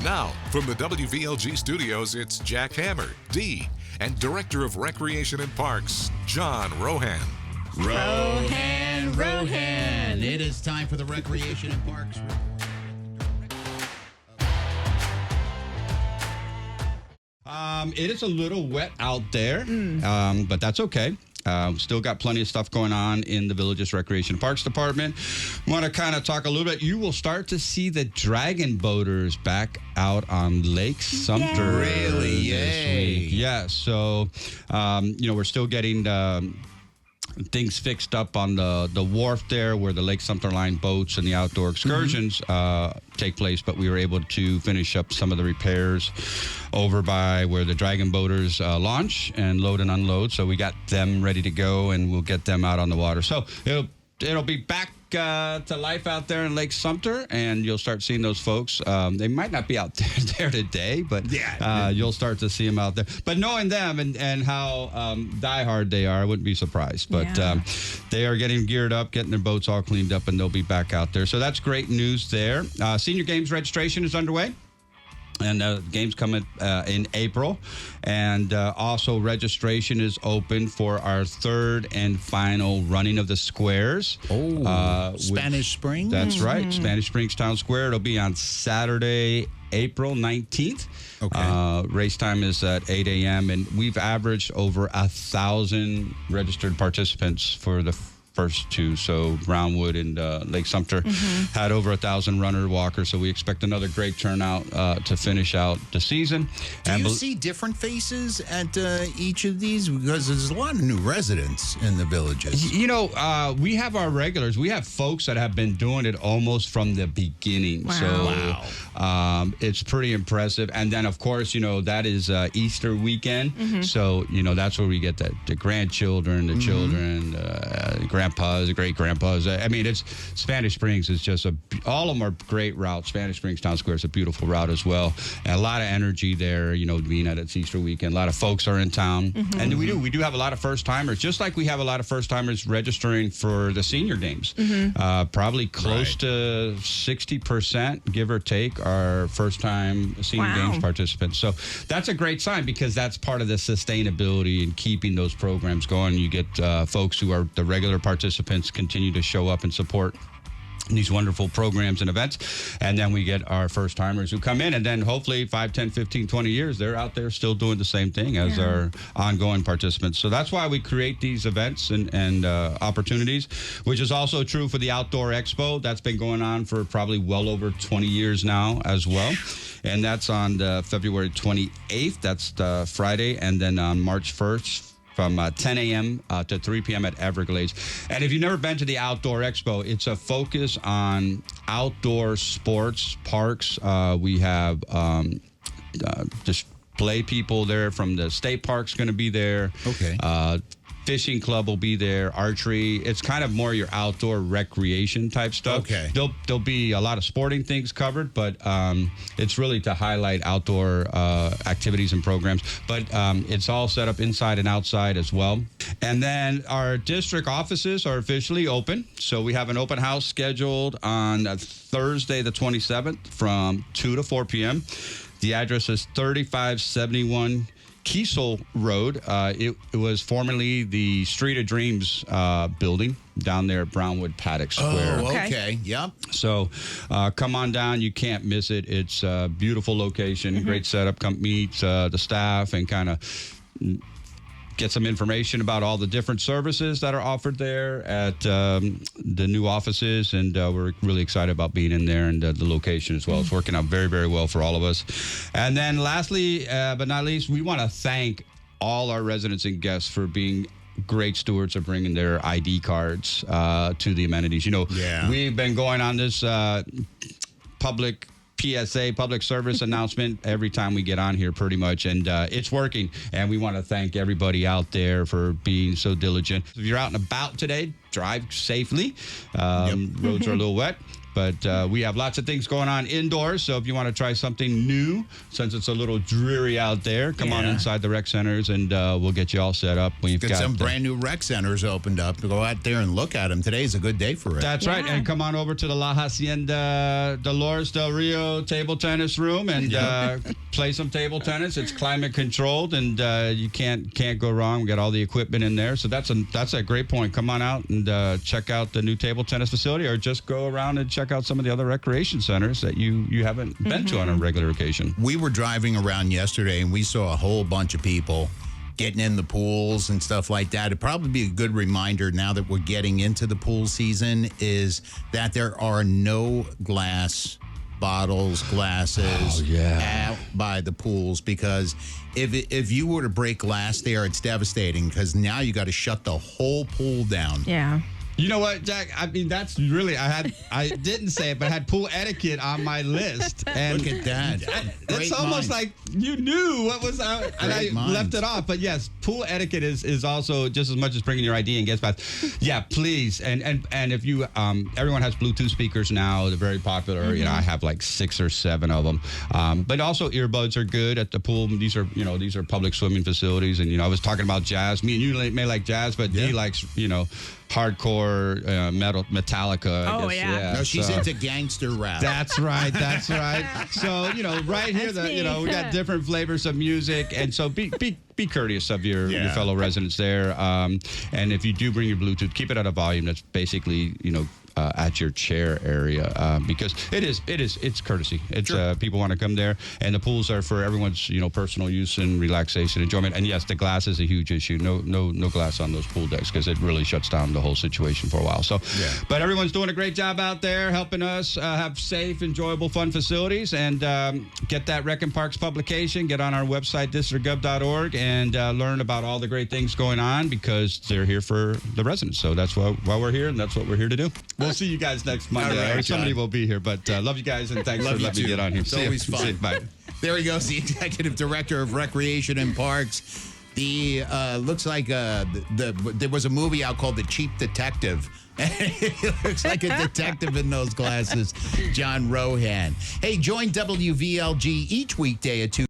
Now, from the WVLG studios, it's Jack Hammer, D, and Director of Recreation and Parks, John Rohan. Rohan. It is time for the Recreation and Parks Report. It is a little wet out there, but that's okay. Still got plenty of stuff going on in the Village's Recreation and Parks Department. Want to kind of talk a little bit. You will start to see the dragon boaters back out on Lake Sumter. Really? This Yay. week. Yeah. So, we're still getting things fixed up on the wharf there where the Lake Sumter Line boats and the outdoor excursions take place, but we were able to finish up some of the repairs over by where the Dragon Boaters launch and load and unload. So we got them ready to go, and we'll get them out on the water. So it'll be back to life out there in Lake Sumter, and you'll start seeing those folks. They might not be out there today, but you'll start to see them out there. But knowing them and how diehard they are, I wouldn't be surprised. But they are getting geared up, getting their boats all cleaned up, and they'll be back out there. So that's great news there. Senior Games registration is underway. And the game's coming in April. And also registration is open for our third and final running of the squares. Spanish Springs? That's right. Spanish Springs Town Square. It'll be on Saturday, April 19th. Okay. Race time is at 8 a.m. And we've averaged over 1,000 registered participants for the first two. So Brownwood and Lake Sumter had over 1,000 runner walkers. So we expect another great turnout to finish out the season. Do you see different faces at each of these? Because there's a lot of new residents in the villages. You know, we have our regulars. We have folks that have been doing it almost from the beginning. Wow. So it's pretty impressive. And then, of course, that is Easter weekend. So, that's where we get the grandchildren, the children, grandpas, great-grandpas. I mean, it's Spanish Springs is just all of them are great routes. Spanish Springs Town Square is a beautiful route as well. And a lot of energy there, being at its Easter weekend. A lot of folks are in town. And we do have a lot of first-timers, just like we have a lot of first-timers registering for the senior games. Probably close to 60%, give or take, are first-time senior games participants. So that's a great sign because that's part of the sustainability and keeping those programs going. You get folks who are the regular participants continue to show up and support these wonderful programs and events. And then we get our first timers who come in, and then hopefully 5, 10, 15, 20 years, they're out there still doing the same thing as our ongoing participants. So that's why we create these events and opportunities, which is also true for the Outdoor Expo. That's been going on for probably well over 20 years now as well. And that's on February 28th. That's the Friday. And then on March 1st, from 10 a.m. To 3 p.m. at Everglades. And if you've never been to the Outdoor Expo, it's a focus on outdoor sports, parks. We have display people there from the state park's going to be there. Okay. Fishing club will be there, archery. It's kind of more your outdoor recreation type stuff. Okay. There'll be a lot of sporting things covered, but it's really to highlight outdoor activities and programs. But it's all set up inside and outside as well. And then our district offices are officially open. So we have an open house scheduled on Thursday the 27th from 2 to 4 p.m. The address is 3571 Kiesel Road. It was formerly the Street of Dreams building down there at Brownwood Paddock Square. Oh, okay. Yep. So come on down. You can't miss it. It's a beautiful location, great setup. Come meet the staff and kind of get some information about all the different services that are offered there at the new offices. And we're really excited about being in there and the location as well. It's working out very, very well for all of us. And then lastly, but not least, we want to thank all our residents and guests for being great stewards of bringing their ID cards to the amenities. We've been going on this public PSA, public service announcement every time we get on here pretty much, and it's working, and we want to thank everybody out there for being so diligent. If you're out and about today, drive safely. Roads are a little wet. But we have lots of things going on indoors. So if you want to try something new, since it's a little dreary out there, come on inside the rec centers and we'll get you all set up. We've got some brand new rec centers opened up. Go out there and look at them. Today's a good day for it. That's right. And come on over to the La Hacienda Dolores del Rio table tennis room and play some table tennis. It's climate controlled and you can't go wrong. We got all the equipment in there. So that's a great point. Come on out and check out the new table tennis facility, or just go around and check out some of the other recreation centers that you haven't been to on a regular occasion. We were driving around yesterday and we saw a whole bunch of people getting in the pools and stuff like that. It'd probably be a good reminder now that we're getting into the pool season is that there are no glass bottles, glasses out by the pools, because if you were to break glass there, it's devastating, because now you got to shut the whole pool down. Yeah. You know what, Jack? I mean, that's really, I didn't say it, but I had pool etiquette on my list. And look at that. It's almost like you knew what was out, and I left it off. But yes, pool etiquette is also just as much as bringing your ID and guest pass. Yeah, please. And if you, everyone has Bluetooth speakers now. They're very popular. You know, I have like 6 or 7 of them. But also earbuds are good at the pool. These are public swimming facilities. And, I was talking about jazz. Me and you may like jazz, but he likes, hardcore metal, Metallica. Oh, yeah. No, she's into gangster rap. That's right. That's right. So, right here, we got different flavors of music. And so be courteous of your fellow residents there. And if you do bring your Bluetooth, keep it at a volume that's basically, at your chair area, because it's courtesy. It's people want to come there, and the pools are for everyone's personal use and relaxation, enjoyment. And yes, the glass is a huge issue. No glass on those pool decks, because it really shuts down the whole situation for a while. So, but everyone's doing a great job out there helping us have safe, enjoyable, fun facilities, and get that Rec and Parks publication. Get on our website districtgov.org and learn about all the great things going on, because they're here for the residents. So that's why we're here, and that's what we're here to do. We'll see you guys next Monday. All right, or somebody will be here. But love you guys, and thanks for letting me get on here. It's always fun. Bye. There he goes, the Executive Director of Recreation and Parks. The looks like there was a movie out called The Cheap Detective. He looks like a detective in those glasses, John Rohan. Hey, join WVLG each weekday at 2.